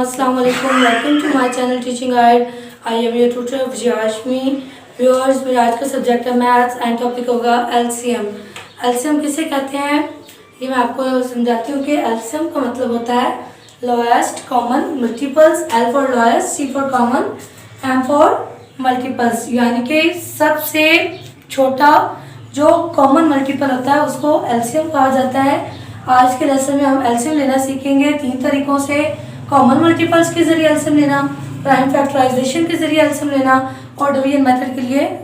अस्सलाम वालेकुम। Welcome to my channel teaching guide. I am your tutor Vijayashami. Viewers, मेरा आज का सब्जेक्ट है मैथ्स एंड टॉपिक होगा एलसीएम। एलसीएम किसे कहते हैं ये मैं आपको समझाती हूँ कि एलसीएम का मतलब होता है lowest common multiples. L for lowest, C for common, M for multiples, यानी कि सबसे छोटा जो कॉमन मल्टीपल होता है उसको एलसीएम कहा जाता है। आज के लेसन में हम एलसीएम लेना सीखेंगे 3 तरीकों से। कॉमन मल्टीपल्स के जरिए एलसीएम लेना, प्राइम फैक्टराइजेशन के जरिए एलसीएम लेना और डिवीजन मेथड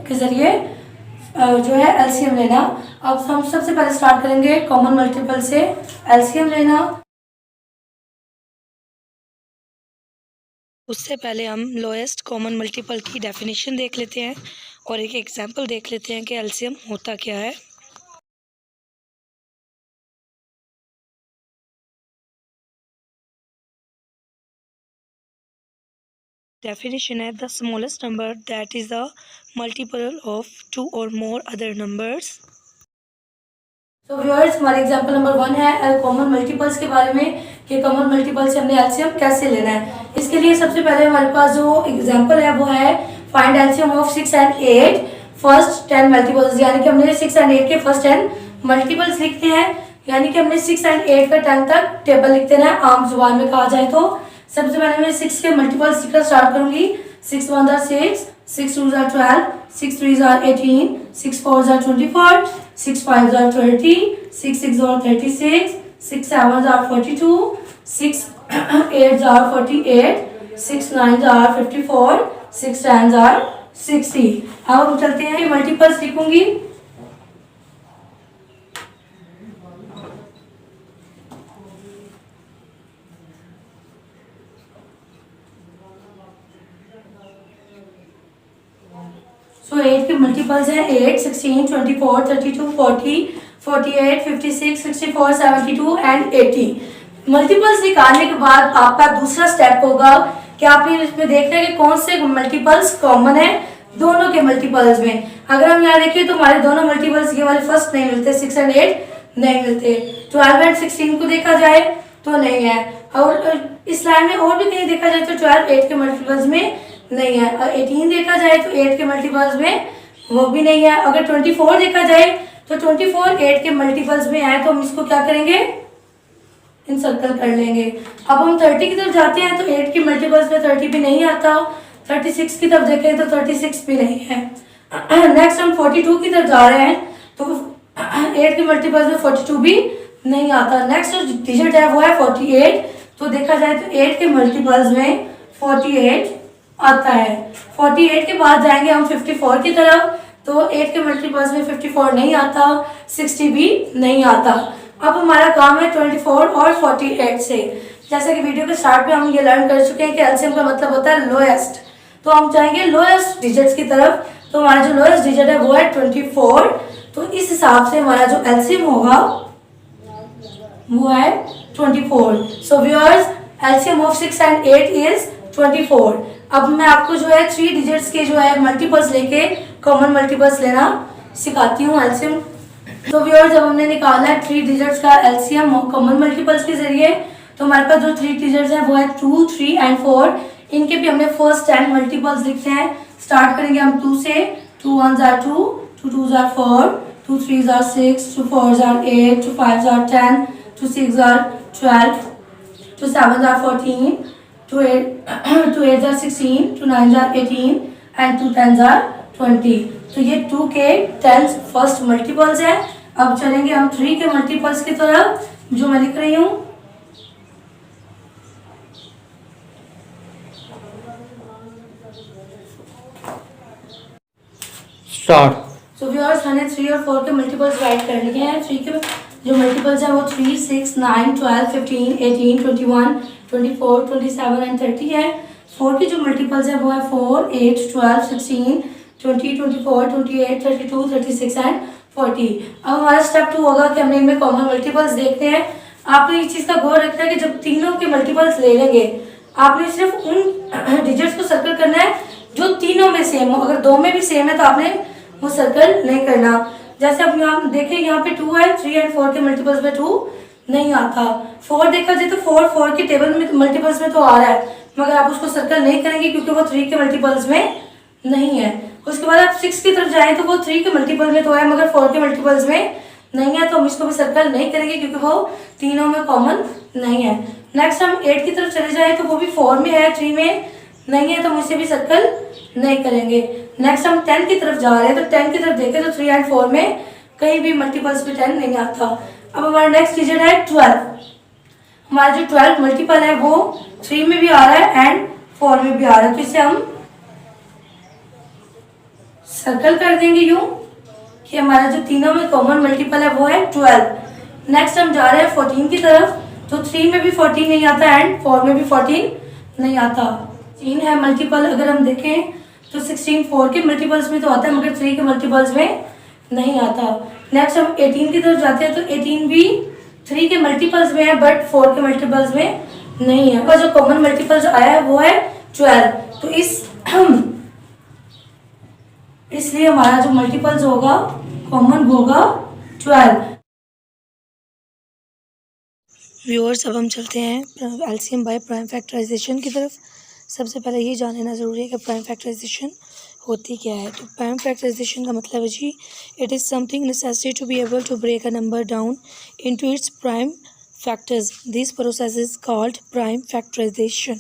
के जरिए जो है एलसीएम लेना। अब हम सबसे पहले स्टार्ट करेंगे कॉमन मल्टीपल से एलसीएम लेना। उससे पहले हम लोएस्ट कॉमन मल्टीपल की डेफिनेशन देख लेते हैं और एक एग्जांपल देख लेते हैं कि एलसीएम होता क्या है। Definition है the smallest number that is the multiple of 2 or more other numbers. तो व्यूअर्स, हमारे एग्जांपल नंबर 1 है कॉमन मल्टीपल्स के बारे में कि कॉमन मल्टीपल से हमने एलसीएम कैसे लेना है। इसके लिए सबसे पहले हमारे पास जो एग्जांपल है वो है find LCM of 6 and 8 first 10 multiples, यानी कि हमने 6 एंड 8 के फर्स्ट 10 मल्टीपल्स लिखते हैं, यानी कि हमने 6 एंड 8 का 10 तक टेबल लिखते हैं आम जुबान में कहा जाए तो। सबसे पहले मैं 6 के मल्टीपल्स लिखकर स्टार्ट करूंगी। 6 1 are 6, 6 2 are 12, 6 3 are 18, 6 4 are 24, 6 5 are 30, 6 6 are 36, 6 7 are 42, 6 8 are 48, 6 9 are 54, 6 10 are 60। अब हम चलते हैं मल्टीपल्स लिखूंगी। सो 8 के मल्टीपल्स हैं 8, 16, 24, 32, 40, 48, 56, 64, 72 एंड 80। मल्टीपल्स निकालने के बाद आपका दूसरा स्टेप होगा कि आपने इसमें देखना है कि कौन से मल्टीपल्स कॉमन है दोनों के मल्टीपल्स में। अगर हम यहाँ देखिए तो हमारे दोनों मल्टीपल्स ये वाले फर्स्ट नहीं मिलते, 6 एंड 8 नहीं मिलते। 12 एंड 16 को देखा जाए तो नहीं है, और इस लाइन में और भी कहीं देखा जाए तो 12 8 के मल्टीपल्स में नहीं है, और 18 देखा जाए तो 8 के मल्टीपल्स में वो भी नहीं है। अगर 24 देखा जाए तो 24 8 के मल्टीपल्स में है, तो हम इसको क्या करेंगे, इन सर्कल कर लेंगे। अब हम 30 की तरफ जाते हैं तो 8 के मल्टीपल्स में 30 भी नहीं आता। 36 की तरफ देखें तो 36 भी नहीं है। नेक्स्ट हम 42 की तरफ जा रहे हैं तो 8 के मल्टीपल्स में 42 भी नहीं आता। नेक्स्ट जो डिजिट है वो है 48, तो देखा जाए तो 8 के मल्टीपल्स में 48 आता है। 48 के बाद जाएंगे हम 54 की तरफ, तो 8 के मल्टीपल्स में 54 नहीं आता, 60 भी नहीं आता। अब हमारा काम है 24 और 48 से। जैसे कि वीडियो के स्टार्ट में हम ये लर्न कर चुके हैं कि एलसीएम का मतलब होता है लोएस्ट, तो हम जाएंगे लोएस्ट डिजिट्स की तरफ। तो हमारा जो लोएस्ट डिजिट है वो है 24, तो इस हिसाब से हमारा जो एलसीएम होगा वो है 24। So viewers, LCM of 6 and 8 is 24। अब मैं आपको जो है 3 डिजिट्स के जो है मल्टीपल्स लेके कॉमन मल्टीपल्स लेना सिखाती हूँ एलसीएम। तो व्यूअर्स, जब हमने निकाला है 3 डिजिट्स का एलसीएम कॉमन मल्टीपल्स के जरिए, तो हमारे पास जो 3 डिजिट्स हैं वो है 2, 3 एंड 4। इनके भी हमने फर्स्ट 10 मल्टीपल्स लिखते हैं। स्टार्ट करेंगे हम 2 से। 2 1s are 2, 2 2s are 4, 2 3s are 6, 2 4s are 8, 2 5s are 10, 2 6s are 12, 2 7s are 14, 2 8s are 16, 2 9s are 18 and 2 10s are 20। तो ये 2 के 10 फर्स्ट मल्टीपल्स है। अब चलेंगे हम 3 के मल्टीपल्स की तरफ, जो मैं लिख रही हूँ। सो व्यूअर्स, मैंने 3 और 4 के मल्टीपल्स राइट कर लिए हैं। 3 के जो मल्टीपल्स हैं वो 3, 6, 9, 12, 15, 18, 21, 24, 27 एंड 30 है। 4 के जो मल्टीपल्स हैं वो है 4, 8, 12, 16, 20, 24, 28, 32, 36 एंड 40। अब हमारा स्टेप 2 होगा कि हमने इनमें कॉमन मल्टीपल्स देखते हैं। आपने इस चीज़ का गौर रखना है कि जब तीनों के मल्टीपल्स ले लेंगे, आपने सिर्फ उन डिजिट्स को सर्कल करना है जो तीनों में सेम हो। अगर 2 में भी सेम है तो आपने वो सर्कल नहीं करना। जैसे अब यहाँ देखें, यहाँ पे 2 है, 3 एंड 4 के मल्टीपल्स में 2 नहीं आता। 4 देखा जाए तो 4 के टेबल में मल्टीपल्स में तो आ रहा है, मगर आप उसको सर्कल नहीं करेंगे क्योंकि वो 3 के मल्टीपल्स में नहीं है। उसके बाद आप 6 की तरफ जाएं तो वो 3 के मल्टीपल में तो है मगर 4 के मल्टीपल्स में नहीं है, तो हम इसको भी सर्कल नहीं करेंगे क्योंकि वो तीनों में कॉमन नहीं है। नेक्स्ट हम 8 की तरफ चले जाएं तो वो भी 4 में है, 3 में नहीं है, तो हम इसे भी सर्कल नहीं करेंगे। नेक्स्ट हम 10 की तरफ जा रहे हैं तो 10 की तरफ देखें तो 3 एंड 4 में कहीं भी मल्टीपल्स में 10 नहीं आता। अब हमारा नेक्स्ट डिजिट है 12। हमारा जो 12 मल्टीपल है वो 3 में भी आ रहा है एंड 4 में भी आ रहा है, तो इसे हम सर्कल कर देंगे यूं कि हमारा जो तीनों में कॉमन मल्टीपल है वो है 12। नेक्स्ट हम जा रहे हैं 14 की तरफ, तो 3 में भी 14 नहीं आता एंड 4 में भी 14 नहीं आता। 3 है मल्टीपल, अगर हम देखें तो 16 4 के मल्टीपल्स में तो आता है मगर 3 के मल्टीपल्स में नहीं आता। नेक्स्ट हम 18 की तरफ जाते हैं तो 18 भी 3 के मल्टीपल्स में है बट 4 के मल्टीपल्स में नहीं है, और जो कॉमन मल्टीपल्स आया है वो है 12। तो इसलिए हमारा जो मल्टीपल्स होगा कॉमन होगा 12। व्यूअर्स, अब हम चलते हैं एलसीएम बाय प्राइम फैक्टराइजेशन की तरफ। सबसे पहले ये जान लेना ज़रूरी है कि प्राइम फैक्टराइजेशन होती क्या है। तो प्राइम फैक्टराइजेशन का मतलब है जी, it is something necessary to be able to break a number down into its prime factors. This process is called prime factorization.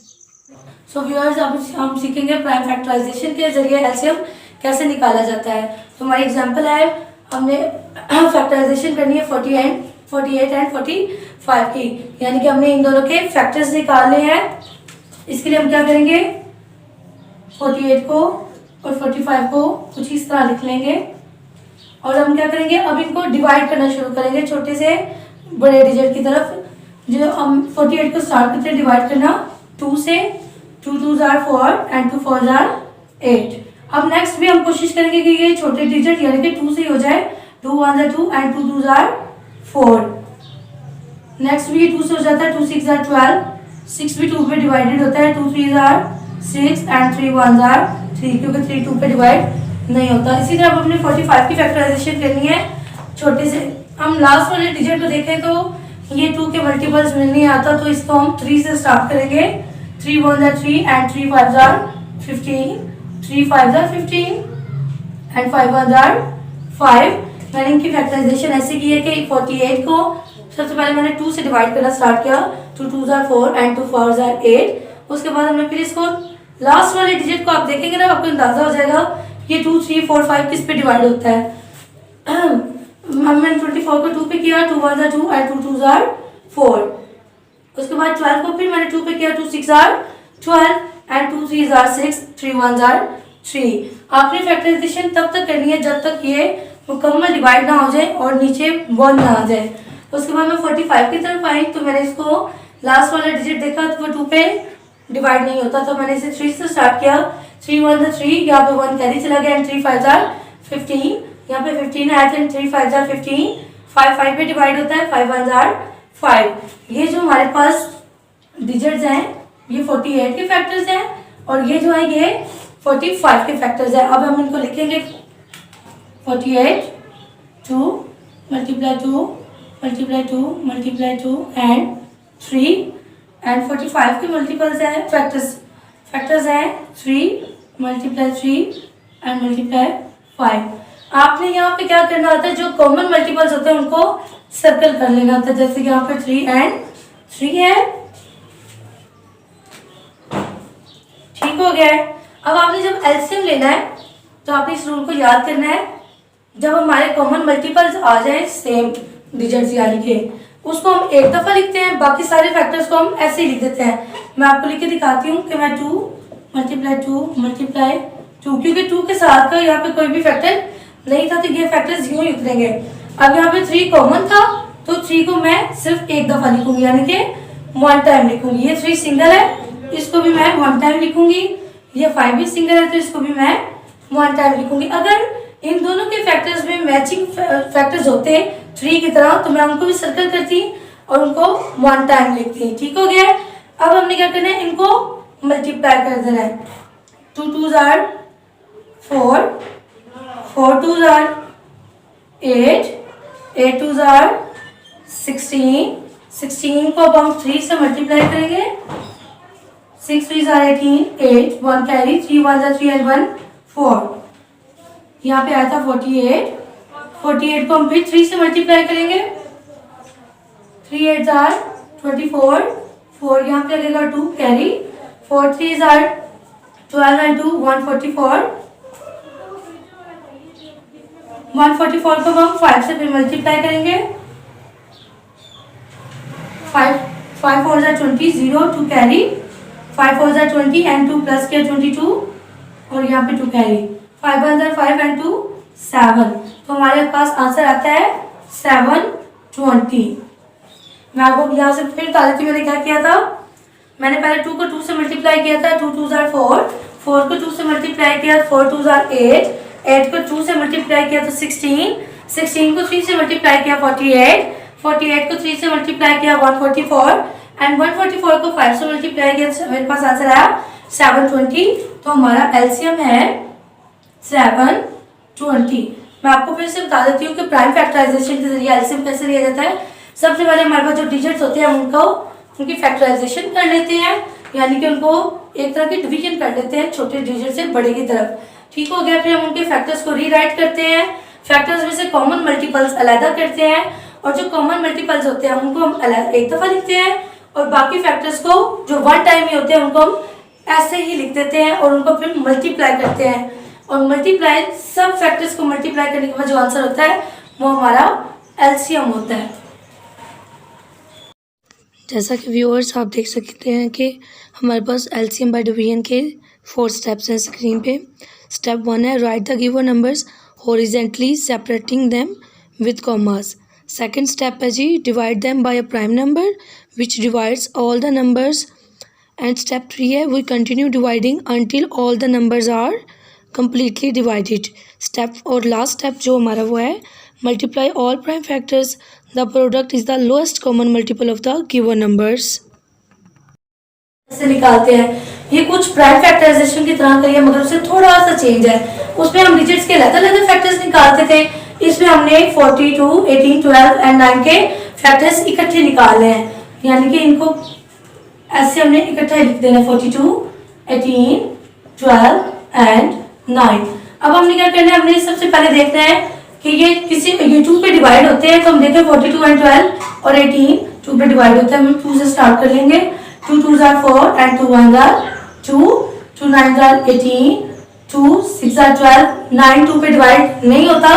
So viewers, अब हम सीखेंगे प्राइम फैक्टराइजेशन के जरिए एलसीएम कैसे निकाला जाता है। तो हमारी एग्जांपल है, हमने फैक्टराइजेशन करनी है 48 एंड 45 की, यानी कि हमने इन दोनों के फैक्टर्स निकालने हैं। इसके लिए हम क्या करेंगे, 48 को और 45 को कुछ इस तरह लिख लेंगे और हम क्या करेंगे, अब इनको डिवाइड करना शुरू करेंगे छोटे से बड़े डिजिट की तरफ। जो हम 48 को स्टार्ट करते हैं डिवाइड करना 2 से, 2 2s are 4 and 2 4s are 8। अब नेक्स्ट भी हम कोशिश करेंगे कि ये छोटे डिजिट यानी कि 2 से ही हो जाए, 2 1s are 2 and 2 2s are 4। Next भी 2 से हो जाता है, 2 6s are 12, 6 भी 2 पे डिवाइडेड होता है, 2 3s are 6 and 3 1s are 3, क्योंकि 3 2 पे डिवाइड नहीं होता। इसी तरह हमने 45 की फैक्टराइजेशन करनी है छोटे से। हम लास्ट वाले डिजिट को देखें तो ये 2 के मल्टीपल्स में नहीं आता, तो इसको हम 3 से स्टार्ट करेंगे। 3 1s are 3 and 3 5s are 15, 3 5s are 15 and 5 1s are 5। मैंने इनकी फैक्टराइजेशन ऐसे की है कि 48 को सबसे पहले मैंने 2 से डिवाइड करना स्टार्ट किया, 2 2s are 4 and 2 4s are 8। उसके बाद हमने फिर इसको लास्ट वाले डिजिट को आप देखेंगे ना, आपको अंदाजा हो जाएगा ये 2 3 4 5 किस पे डिवाइड होता है। मैंने 24 को 2 पे किया, 2 1s are 2 and 2 2s are 4। उसके बाद 12 को फिर मैंने 2 पे किया, 2 6s are 12 and 2 3s are 6, 3 1s are 3। आपने फैक्टराइजेशन तब तक करनी है जब तक ये मुकम्मल डिवाइड ना हो जाए और नीचे 1 ना आ जाए। उसके बाद मैं 45 की तरफ आई तो मैंने इसको लास्ट वाला डिजिट देखा तो वो 2 पे डिवाइड नहीं होता, तो मैंने इसे 3 से स्टार्ट किया। 3 1s are 3, यहाँ पे 1 कैरी चला गया एंड 3 5s are 15, यहाँ पे 15 आया था एंड 3 5s are 15, 5 5 पे डिवाइड होता है, 5 1s are 5। ये जो हमारे पास डिजिट्स हैं ये 48 के फैक्टर्स हैं और ये जो है ये 45 के फैक्टर्स हैं। अब हम इनको लिखेंगे 48 2 multiply 2 multiply 2 multiply 2 and 3 and 45 के मल्टीपल्स हैं फैक्टर्स हैं 3 multiply 3 एंड multiply 5। आपने यहाँ पे क्या करना होता है, जो कॉमन मल्टीपल्स होते हैं उनको सर्कल कर लेना होता है, जैसे कि यहाँ पे 3 एंड 3 है। ठीक हो गया है। अब आपने जब एलसीएम लेना है तो आपने इस रूल को याद करना है, जब हमारे कॉमन मल्टीपल्स आ जाए सेम डिजिट्स यानी कि उसको हम एक दफ़ा लिखते हैं, बाकी सारे फैक्टर्स को हम ऐसे ही लिख देते हैं। मैं आपको लिख के दिखाती हूँ कि मैं 2 multiply 2 multiply 2, क्योंकि 2 के साथ का यहाँ पे कोई भी फैक्टर नहीं था तो ये फैक्टर्स यूँ ही उतरेंगे। अब यहाँ पे 3 कॉमन था तो 3 को मैं सिर्फ एक दफ़ा लिखूंगी यानी कि 1 टाइम लिखूंगी। ये 3 सिंगल है, इसको भी मैं 1 टाइम लिखूंगी। ये 5 भी सिंगल है तो इसको भी मैं 1 टाइम लिखूंगी। अगर इन दोनों के फैक्टर्स में मैचिंग फैक्टर्स होते 3 की तरह तो मैं उनको भी सर्कल करती और उनको 1 टाइम लिखती। ठीक हो गया। अब हमने क्या करना है, इनको मल्टीप्लाई कर देना है। 2 2s are 4, 4 2s are 8, 8 2s are 16 16 को अब हम 3 से मल्टीप्लाई करेंगे। 6 3 are 18, 8, 1 कैरी, 3 1 are 3 and 1 4। यहाँ पे आया था 48। 48 को हम फिर 3 से मल्टीप्लाई करेंगे। 3 8 are 24, 4 यहाँ पे लगेगा 2 कैरी, 4 3 are 12 and 2 144। 144 को हम 5 से फिर मल्टीप्लाई करेंगे। 5 4 are 20, 0 2 carry, 5 4 are 20 and 2 plus किया 22 और यहाँ पे 2 कैरी, 5 1 are 5 and 2 7। तो हमारे पास आंसर आता है 720। मैं आपको यहाँ से फिर बता देती हूँ मैंने क्या किया था। मैंने पहले 2 को 2 से मल्टीप्लाई किया था, 2 2 are 4, 4 को 2 से मल्टीप्लाई किया, 4 2 are 8, 8 को 2 से मल्टीप्लाई किया तो 16, 16 को 3 से मल्टीप्लाई किया 48, 48 को 3 से मल्टीप्लाई किया 144 एंड 144 को 5 से मल्टीप्लाई किया तो मेरे पास आंसर आया 720। तो हमारा एलसीएम है 720। मैं आपको फिर से बता देती हूँ कि प्राइम फैक्टराइजेशन के जरिए एलसीएम कैसे लिया जाता है। सबसे पहले हमारे पास जो डिजिट्स होते हैं उनकी फैक्टराइजेशन कर लेते हैं, यानी कि उनको एक तरह की डिवीजन कर लेते हैं छोटे डिजिट से बड़े की तरफ। ठीक हो गया। फिर हम उनके फैक्टर्स को रीराइट करते हैं, फैक्टर्स में से कॉमन मल्टीपल्स अलग करते हैं और जो कॉमन मल्टीपल्स होते हैं उनको हम एक दफ़ा लिखते हैं और बाकी फैक्टर्स को जो वन टाइम ही होते हैं उनको हम ऐसे ही लिख देते हैं और उनको फिर मल्टीप्लाई करते हैं और मल्टीप्लाई सब फैक्टर्स को मल्टीप्लाई करने के बाद जो आंसर होता है वो हमारा एलसीएम होता है। जैसा कि व्यूअर्स आप देख सकते हैं कि हमारे पास एलसीएम बाय डिवीजन के 4 स्टेप्स हैं स्क्रीन पे। स्टेप 1 है write the given numbers horizontally separating them with commas. Second step है जी divide them by a prime number which divides all the numbers. And step 3 है we continue dividing until all the numbers are completely divided। Step और last step जो हमारा वो है multiply all prime factors the product is the lowest common multiple of the given numbers. ऐसे निकालते हैं। ये कुछ प्राइम फैक्टराइजेशन की तरह का है मगर उससे थोड़ा सा चेंज है। उसमें हम डिजिट्स के अलग-अलग फैक्टर्स निकालते थे, इसमें हमने 42, 18, 12 एंड 9 के फैक्टर्स इकट्ठे निकाले हैं, यानी कि इनको ऐसे हमने इकट्ठे लिख देना 42, 18, 12 एंड 9। अब हमने क्या करना है, हमने सबसे पहले देखना है कि ये 2 पे डिवाइड होते हैं। तो हम देखें 42 एंड 12 और 18 2 पे डिवाइड होते हैं। हम 2 से स्टार्ट कर लेंगे। 2 2s are 4 and 2 1s are 2, 2 9s are 18, 2 6 are 12, 9 2 पे डिवाइड नहीं होता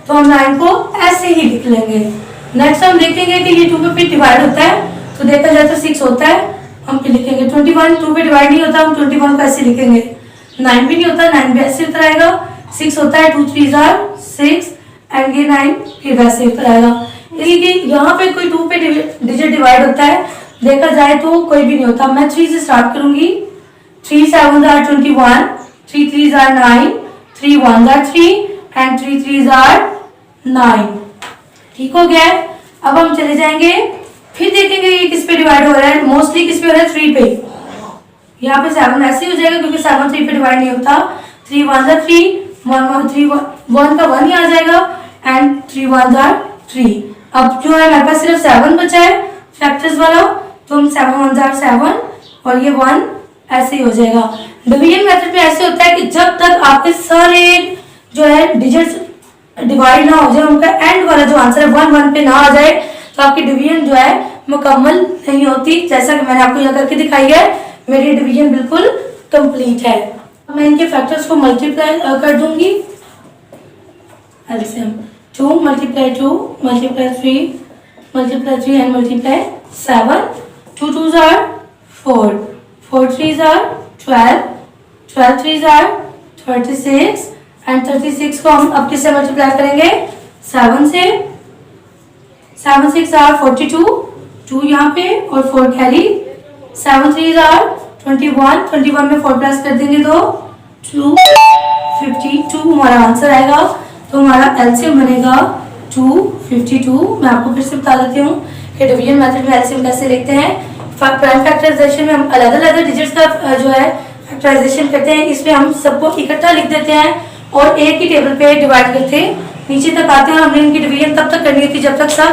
तो हम 9 को ऐसे ही लिख लेंगे। नेक्स्ट हम देखेंगे कि ये 2 पे डिवाइड होता है तो देखा जाए तो 6 होता है, हम फिर लिखेंगे। 21 2 पे डिवाइड नहीं होता, हम 21 को ऐसे लिखेंगे। 9 भी नहीं होता, 9 भी ऐसे उतर आएगा। 6 होता है, 2 3s are 6 एंड ये 9 फिर वैसे उतर आएगा। इसलिए यहाँ पे कोई 2 पे डिजिट डिवाइड होता है देखा जाए तो कोई भी नहीं होता। मैं 3 से स्टार्ट करूंगी। 3 7s are 21, 3 3s are 9, 3 1s are 3 and 3 3s are 9। ठीक हो गया। अब हम चले जाएंगे फिर देखेंगे ये किस पे डिवाइड हो रहा है। मोस्टली किस पे हो रहा है, 3 पे। यहाँ पे 7 ऐसे ही हो जाएगा क्योंकि 7 3 पे डिवाइड नहीं होता। 3 1s are 3, 1 का 1 ही आ जाएगा एंड 3 1s are 3। अब जो है हमारे पास सिर्फ 7 बचा है फैक्टर्स वाला, तो हम 7 1s are 7 और ये 1 ऐसे ही हो जाएगा। डिवीजन मेथड में ऐसे होता है कि जब तक आपके सारे जो है डिजिट्स डिवाइड ना हो जाए, उनका एंड वाला जो आंसर है 1 1 पे ना आ जाए, तो आपकी डिवीजन जो है मुकम्मल नहीं होती। जैसा कि मैंने आपको यहाँ करके दिखाई है, मेरी डिवीजन बिल्कुल कंप्लीट है। मैं इनके फैक्टर्स को मल्टीप्लाई कर दूंगी। LCM 2 multiply 2 multiply 3 and multiply 7। 2 2s are 4, 4 3s are 12, 12 3s are 36 and 36 को हम अब किससे मल्टीप्लाई करेंगे, 7 से। 7 6 are 42, 2 यहाँ पे और 4 कैरी। 7 3s are 21, 21 में 4 प्लस कर देंगे तो 252 हमारा आंसर आएगा। तो हमारा एलसीएम बनेगा 252। मैं आपको फिर से बता देती हूँ कि डिवीजन मेथड में एलसीएम कैसे लिखते हैं। प्राइम फैक्टराइजेशन में हम अलग अलग डिजिट्स का जो है फैक्टराइजेशन करते हैं। इसमें हम सबको इकट्ठा लिख देते हैं और एक ही टेबल पे डिवाइड करके नीचे तक आते हैं। हमने इनकी डिवीजन तब तक करनी होती जब तक सब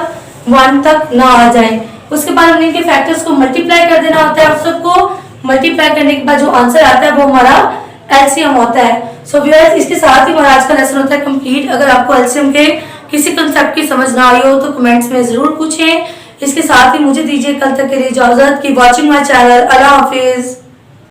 1 तक ना आ जाए। उसके बाद हमने इनके फैक्टर्स को मल्टीप्लाई कर देना होता है। आप सबको मल्टीप्लाई करने के बाद जो आंसर आता है वो हमारा एलसीएम होता है। सो व्यूअर्स, इसके साथ ही हमारा आज का लेसन होता है कंप्लीट। अगर आपको एलसीएम के किसी कंसेप्ट की समझ ना आई हो तो कमेंट्स में जरूर पूछें। इसके साथ ही मुझे दीजिए कल तक के लिए इजाजत की watching my channel. Allah Hafiz.